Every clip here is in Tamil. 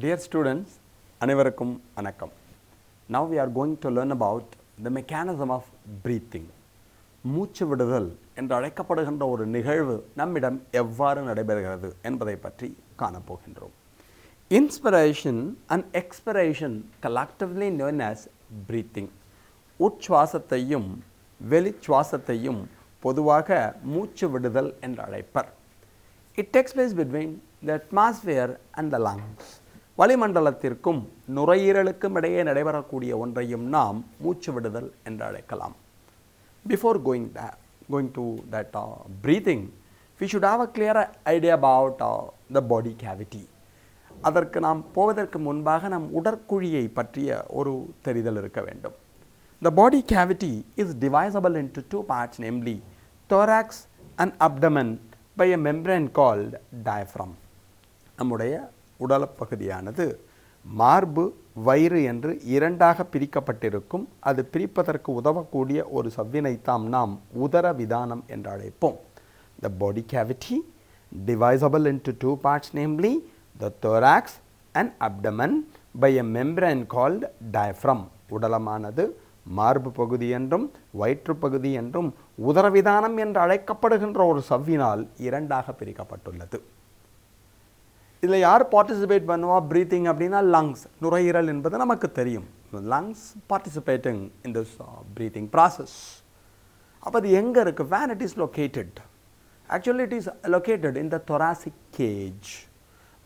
Dear students, அனைவருக்கும் வணக்கம். Now we are going to learn about the mechanism of breathing. மூச்சு விடுதல் என்று அழைக்கப்படுகின்ற ஒரு நிகழ்வு நம்மிடம் எவ்வாறு நடைபெறுகிறது என்பதை பற்றி காணப்போகின்றோம். Inspiration and expiration collectively known as breathing. உட்சுவாசத்தையும் வெளிச்சுவாசத்தையும் பொதுவாக மூச்சு விடுதல் என்று அழைப்பர். It takes place between the atmosphere and the lungs. வளிமண்டலத்திற்கும் நுரையீரலுக்கும் இடையே நடைபெறக்கூடிய ஒன்றையும் நாம் மூச்சு விடுதல் என்று அழைக்கலாம். Before going to that breathing, we should have a clear idea about the body cavity. அதற்கு நாம் போவதற்கு முன்பாக நம் உடற்குழியை பற்றிய ஒரு தெரிதல் இருக்க வேண்டும். The body cavity is divisible into two parts, namely thorax and abdomen by a membrane called diaphragm. நம்முடைய உடல் பகுதியானது மார்பு வயிறு என்று இரண்டாக பிரிக்கப்பட்டிருக்கும். அது பிரிப்பதற்கு உதவக்கூடிய ஒரு சவ்வினைத்தாம் நாம் உதரவிதானம் என்று அழைப்போம். The body cavity divisible into two parts, namely the thorax and abdomen by a membrane called diaphragm. உடலமானது மார்பு பகுதி என்றும் வயிற்று பகுதி என்றும் உதரவிதானம் என்று அழைக்கப்படுகின்ற ஒரு சவ்வினால் இரண்டாக பிரிக்கப்பட்டுள்ளது. இதில் யார் பார்ட்டிசிபேட் பண்ணுவா ப்ரீத்திங் அப்படின்னா லங்ஸ், நுரையீரல் என்பது நமக்கு தெரியும். Lungs participating in this breathing process. அப்போ அது எங்கே இருக்குது? When it is located? Actually it is located in the thoracic cage.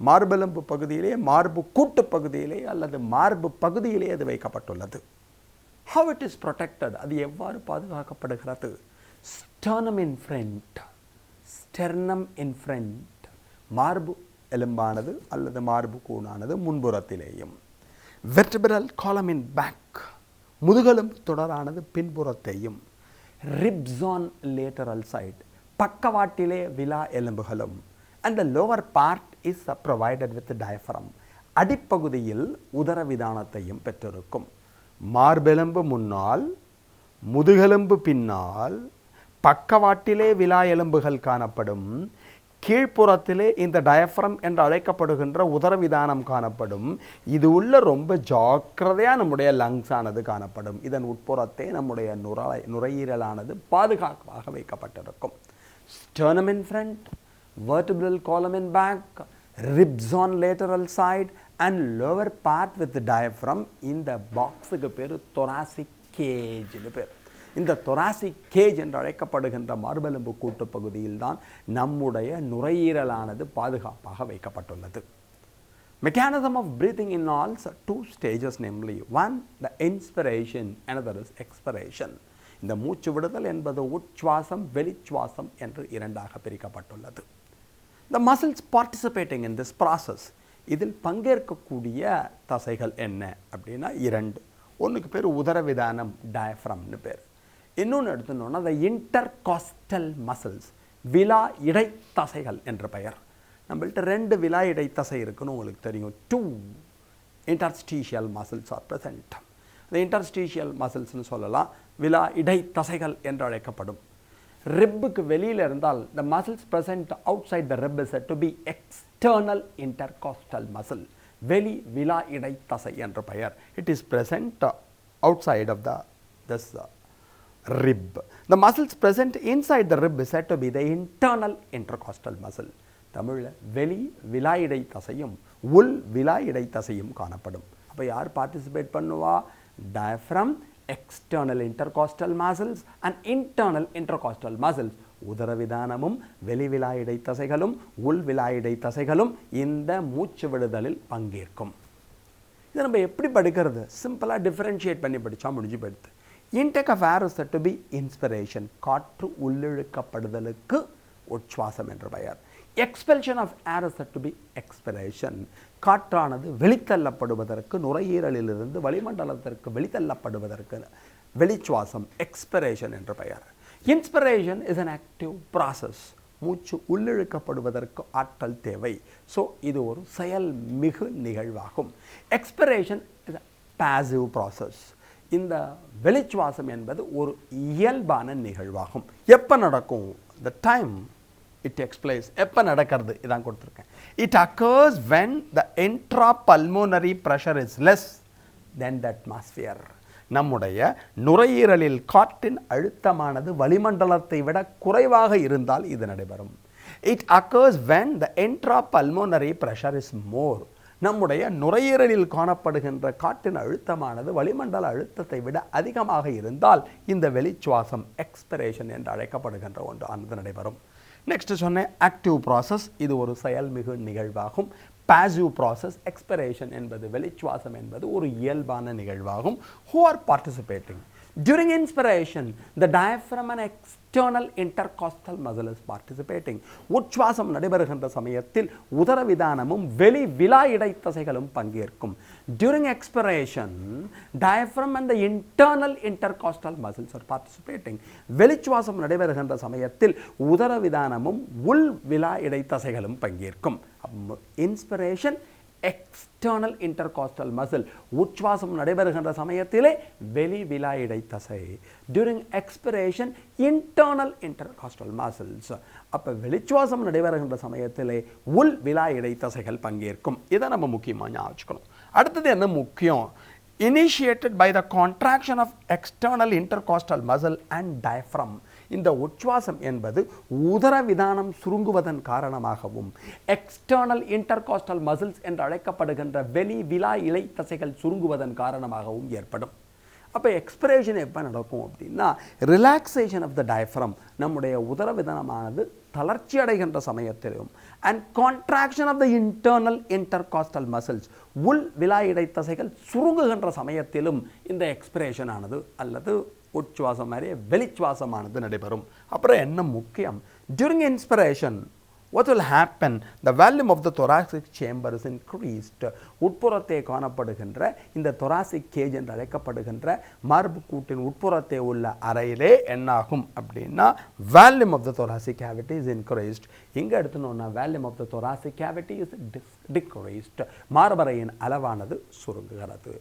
மார்பெலும்பு பகுதியிலே, மார்பு கூட்டு பகுதியிலே அல்லது மார்பு பகுதியிலே அது வைக்கப்பட்டுள்ளது. How it is protected? அது எவ்வாறு பாதுகாக்கப்படுகிறது? Sternum in front. Sternum in front. மார்பு எலும்பானது அல்லது மார்பு கூடானது முன்புறத்திலேயும். Vertebral column in back. முதுகெலும்பு தொடரானது பின்புறத்தையும். Ribs on lateral side. பக்கவாட்டிலே விலா எலும்புகளும். And the lower part is provided with the diaphragm. அடிப்பகுதியில் உதரவிதானத்தையும் பெற்றிருக்கும். மார்பெலும்பு முன்னால், முதுகெலும்பு பின்னால், பக்கவாட்டிலே விலா எலும்புகள் காணப்படும். கீழ்ப்புறத்திலே இந்த டயஃப்ரம் என்று அழைக்கப்படுகின்ற உதரவிதானம் காணப்படும். இது உள்ள ரொம்ப ஜாக்கிரதையாக நம்முடைய லங்ஸ் ஆனது காணப்படும். இதன் உட்புறத்தே நம்முடைய நுரையீரலானது பாதுகாப்பாக வைக்கப்பட்டிருக்கும். Sternum in front, vertebral column in back, ribs on lateral side and lower part with the diaphragm. இந்த பாக்ஸுக்கு பேர் thoracic cage பேர். இந்த thoracic cage என்று அழைக்கப்படுகின்ற மார்பெலும்பு கூட்டு பகுதியில் தான் நம்முடைய நுரையீரலானது பாதுகாப்பாக வைக்கப்பட்டுள்ளது. Mechanism of breathing involves two stages, namely one the inspiration, another is expiration. இந்த மூச்சு விடுதல் என்பது உட்சுவாசம் வெளிச்சுவாசம் என்று இரண்டாக பிரிக்கப்பட்டுள்ளது. The muscles participating in this process, இதில் பங்கேற்கக்கூடிய தசைகள் என்ன அப்படின்னா இரண்டு. ஒன்றுக்கு பேர் உதரவிதானம், டயஃப்ரம்னு பேர். இன்னொன்று எடுத்துனோன்னா the intercostal muscles, விலா இடை தசைகள் என்ற பெயர். நம்மள்ட்ட ரெண்டு விலா இடை தசை இருக்குன்னு உங்களுக்கு தெரியும். Two interstitial muscles are present. the interstitial musclesனு சொல்லலாம், விலா இடை தசைகள் என்று அழைக்கப்படும். ரிப்புக்கு வெளியில் இருந்தால் the muscles present outside the rib is said to be external intercostal muscle. வெளி விலா இடை தசை என்ற பெயர். It is present outside of this rib. The muscles present inside the rib is said to be the internal intercostal muscle. தமிழில் வெளி விலா இடை தசையும் உள் விலா இடை தசையும் காணப்படும். அப்போ யார் பார்ட்டிசிபேட் பண்ணுவா? Diaphragm, external intercostal muscles and internal intercostal muscles. உதரவிதானமும் வெளிவிலா இடை தசைகளும் உள் விலா இடை தசைகளும் இந்த மூச்சு விடுதலில் பங்கேற்கும். இதை நம்ம எப்படி படிக்கிறது? சிம்பிளாக டிஃபரன்ஷியேட் பண்ணி படித்தா முடிஞ்சு போயிடுது. Intake of air is said to be inspiration. காற்று உள்ளிழுக்கப்படுதலுக்கு உட்சுவாசம் என்ற பெயர். Expulsion of air is said to be expiration. காற்றானது வெளித்தள்ளப்படுவதற்கு, நுரையீரலிலிருந்து வளிமண்டலத்திற்கு வெளித்தள்ளப்படுவதற்கு வெளிச்சுவாசம், எக்ஸ்பிரேஷன் என்ற பெயர். Inspiration is an active process. மூச்சு உள்ளிழுக்கப்படுவதற்கு ஆற்றல் தேவை. ஸோ இது ஒரு செயல் மிகு நிகழ்வாகும். Expiration is a passive process. இந்த வெளிச்சுவாசம் என்பது ஒரு இயல்பான நிகழ்வாகும். எப்போ நடக்கும்? The time it takes place. எப்போ நடக்கிறது இதான் கொடுத்துருக்கேன். It occurs when the intrapulmonary pressure is less than the atmosphere. நம்முடைய நுரையீரலில் காற்றின் அழுத்தமானது வளிமண்டலத்தை விட குறைவாக இருந்தால் இது நடைபெறும். It occurs when the intrapulmonary pressure is more. நம்முடைய நுரையீரலில் காணப்படுகின்ற காற்றின் அழுத்தமானது வளிமண்டல அழுத்தத்தை விட அதிகமாக இருந்தால் இந்த வெளிச்சுவாசம் எக்ஸ்பிரேஷன் என்று அழைக்கப்படுகின்ற ஒன்று ஆனது நடைபெறும். நெக்ஸ்ட் சொன்னேன் ஆக்டிவ் ப்ராசஸ், இது ஒரு செயல்மிகு நிகழ்வாகும். பாசிவ் ப்ராசஸ், எக்ஸ்பிரேஷன் என்பது வெளிச்சுவாசம் என்பது ஒரு இயல்பான நிகழ்வாகும். Who are participating? During inspiration, the diaphragm and external intercostal muscle is participating. உட்சுவாசம் நடைபெறுகின்ற சமயத்தில் உதரவிதானமும் வெளி விலா இடைத்தசைகளும் பங்கேற்கும். During expiration, diaphragm and the internal intercostal muscles are participating. வெளிச்சுவாசம் நடைபெறுகின்ற சமயத்தில் உதரவிதானமும் உள் விலா இடைத்தசைகளும் பங்கேற்கும். இன்ஸ்பிரேஷன், எக்ஸ்டர்னல் இன்டர்காஸ்டல் மசில், உட்சுவாசம் நடைபெறுகின்ற சமயத்திலே வெளி விலா இடைத்தசை. During expiration internal intercostal muscles. அப்போ வெளிச்சுவாசம் நடைபெறுகின்ற சமயத்திலே உள் விலா இடைத்தசைகள் பங்கேற்கும். இதை நம்ம முக்கியமாக ஞாபகம். அடுத்தது என்ன முக்கியம்? Initiated by the contraction of external intercostal muscle and diaphragm. இந்த உட்சுவாசம் என்பது உதரவிதானம் சுருங்குவதன் காரணமாகவும் எக்ஸ்டர்னல் இன்டர்காஸ்டல் மசில்ஸ் என்று அழைக்கப்படுகின்ற வெளி விலா இலை தசைகள் சுருங்குவதன் காரணமாகவும் ஏற்படும். அப்போ எக்ஸ்பிரேஷன் எப்போ நடக்கும் அப்படின்னா ரிலாக்ஸேஷன் ஆஃப் த டயஃப்ரம், நம்முடைய உதரவிதானமானது தளர்ச்சி அடைகின்ற சமயத்திலும் and contraction of the internal intercostal muscles, உள் விலா இடைத்தசைகள் சுருங்குகின்ற சமயத்திலும் இந்த எக்ஸ்பிரேஷன் ஆனது அல்லது உட்சுவாசம் மாதிரியே வெளிச்சுவாசமானது நடைபெறும். அப்புறம் என்ன முக்கியம்? During inspiration what will happen? The volume of the thoracic chamber is increased. உட்புறத்தை காணப்படுகின்ற இந்த thoracic cage என்று அழைக்கப்படுகின்ற மார்பு கூட்டின் உட்புறத்தை உள்ள அறையிலே என்னாகும் அப்படின்னா volume of the thoracic cavity is increased. இங்கே எடுத்துனோம்னா volume of the thoracic cavity is decreased. மார்பறையின் அளவானது சுருங்குகிறது.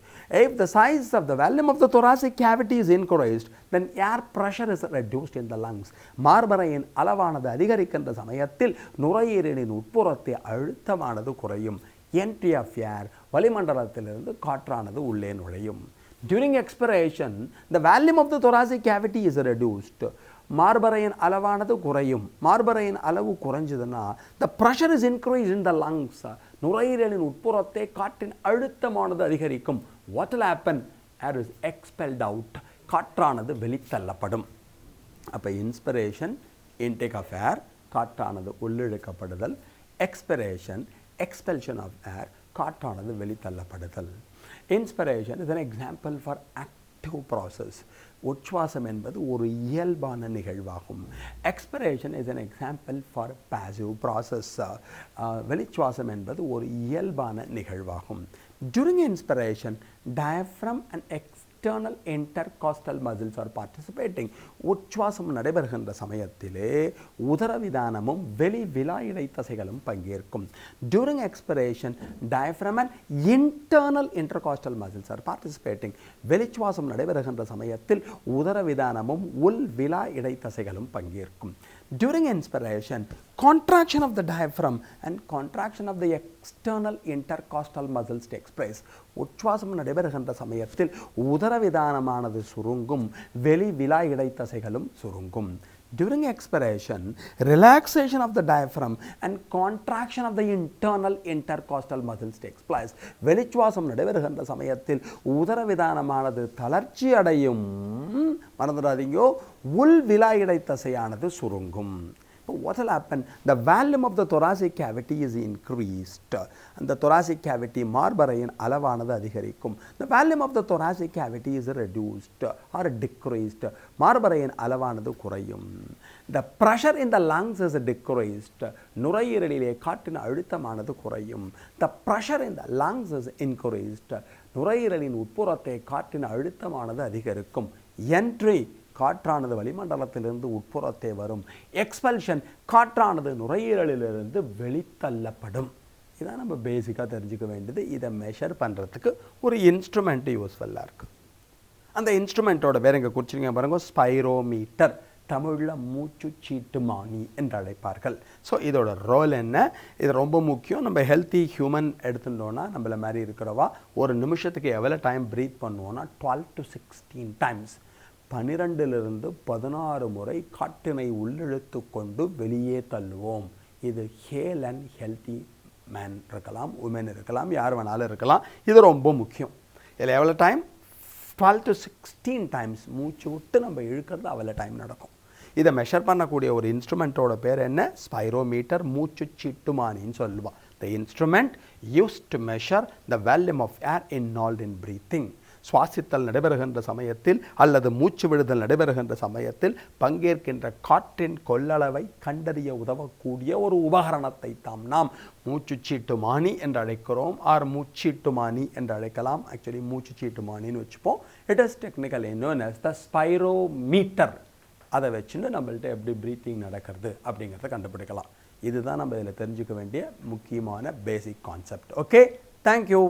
If the size of the volume of the thoracic cavity is increased, then air pressure is reduced in the lungs. மார்பறையின் அளவானது அதிகரிக்கின்ற சமயத்தில் நுரையீரலின் உட்புறத்தை அழுத்தமானது குறையும். என்ட்ரி ஆஃப் ஏர், வளிமண்டலத்திலிருந்து காற்றானது உள்ளே நுழையும். During expiration, the volume of the thoracic cavity is reduced. மார்பறையின் அளவானது குறையும். மார்பறையின் அளவு குறைஞ்சதுன்னா the pressure is increased in the lungs. நுரையீரலின் உட்புறத்தை காற்றின் அழுத்தமானது அதிகரிக்கும். What will happen? Air is expelled out. காற்றானது வெளித்தள்ளப்படும். அப்போ இன்ஸ்பிரேஷன், இன்டேக் ஆஃப் ஏர், காற்றானது உள்ளிழுக்கப்படுதல். எக்ஸ்பிரேஷன், எக்ஸ்பெல்ஷன் ஆஃப் ஏர், காற்றானது வெளித்தள்ளப்படுதல். Inspiration is an example for active process. உட்சுவாசம் என்பது ஒரு இயல்பான நிகழ்வாகும். Expiration is an example for passive process. வெளிச்சுவாசம் என்பது ஒரு இயல்பான நிகழ்வாகும். During inspiration, diaphragm and external intercostal muscles are participating. உட்சுவாசம் நடைபெறுகின்ற சமயத்திலே உதரவிதானமும் வெளி விலா இடைத்தசைகளும் பங்கேற்கும். During expiration, diaphragm and internal intercostal muscles are participating. வெளிச்சுவாசம் நடைபெறுகின்ற சமயத்தில் உதரவிதானமும் உள் விலா இடைத்தசைகளும் பங்கேற்கும். During inspiration, contraction of the diaphragm and contraction of the external intercostal muscles takes place. உட்சுவாசம் நடைபெறுகின்ற சமயத்தில் உதரவிதானமானது சுருங்கும், வெளி விலா இடைத்தசைகளும் சுருங்கும். During expiration, relaxation of the diaphragm and contraction of the internal intercostal muscles takes place. வெளிச்சுவாசம் நடைபெறுகின்ற சமயத்தில் உதரவிதானமானது தளர்ச்சி அடையும். மறந்துடாதீங்கோ, உள் விலா இடைத்தசையானது சுருங்கும். What will happen? The volume of the thoracic cavity is increased. And the thoracic cavity மார்பறையின் அளவானது அதிகரிக்கும். The volume of the thoracic cavity is reduced or decreased. மார்பறையின் அளவானது குறையும். The pressure in the lungs is decreased. நுரையீரலிலே காற்றின் அழுத்தமானது குறையும். The pressure in the lungs is increased. நுரையீரலின் உட்புறத்தை காற்றின் அழுத்தமானது அதிகரிக்கும். Entry, காற்றானது வளிமண்டலத்திலிருந்து உட்புறத்தை வரும். எக்ஸ்பல்ஷன், காற்றானது நுரையீரலிலிருந்து வெளித்தள்ளப்படும். இதான் நம்ம பேசிக்காக தெரிஞ்சுக்க வேண்டியது. இதை மெஷர் பண்ணுறதுக்கு ஒரு இன்ஸ்ட்ருமெண்ட் யூஸ்ஃபுல்லாக இருக்குது. அந்த இன்ஸ்ட்ருமெண்ட்டோட பேர் இங்கே குறிச்சிங்க பாருங்க, ஸ்பைரோமீட்டர். தமிழில் மூச்சு சீட்டுமானி என்று அழைப்பார்கள். ஸோ இதோட ரோல் என்ன, இது ரொம்ப முக்கியம். நம்ம ஹெல்த்தி ஹியூமன் எடுத்துட்டோன்னா நம்மள மாதிரி இருக்கிறவா ஒரு நிமிஷத்துக்கு எவ்வளோ டைம் ப்ரீத் பண்ணுவோன்னா 12 to 16 டைம்ஸ், 12 to 16 முறை காற்றினை உள்ளிழுத்து கொண்டு வெளியே தள்ளுவோம். இது ஹேல் அண்ட் ஹெல்த்தி மேன் இருக்கலாம், உமன் இருக்கலாம், யார் வேணாலும் இருக்கலாம். இது ரொம்ப முக்கியம். இதில் எவ்வளோ டைம் 12 to 16 டைம்ஸ் மூச்சு விட்டு நம்ம இழுக்கிறது அவ்வளோ டைம் நடக்கும். இதை மெஷர் பண்ணக்கூடிய ஒரு இன்ஸ்ட்ருமெண்ட்டோட பேர் என்ன, ஸ்பைரோமீட்டர், மூச்சு சீட்டுமானின்னு சொல்லுவாள். The instrument used to measure the volume of air involved in breathing. சுவாசித்தல் நடைபெறுகின்ற சமயத்தில் அல்லது மூச்சு விடுதல் நடைபெறுகின்ற சமயத்தில் பங்கேற்கின்ற காற்றின் கொள்ளளவை கண்டறிய உதவக்கூடிய ஒரு உபகரணத்தை தாம் நாம் மூச்சு சீட்டுமானி என்று அழைக்கிறோம், ஆர் மூச்சீட்டுமானி என்று அழைக்கலாம். ஆக்சுவலி மூச்சு சீட்டுமானின்னு வச்சுப்போம். It is technically known as the spirometer. அதை வச்சுட்டு நம்மள்ட்ட எப்படி ப்ரீத்திங் நடக்கிறது அப்படிங்கிறத கண்டுபிடிக்கலாம். இதுதான் நம்ம இதில் தெரிஞ்சுக்க வேண்டிய முக்கியமான பேசிக் கான்செப்ட். Okay, thank you.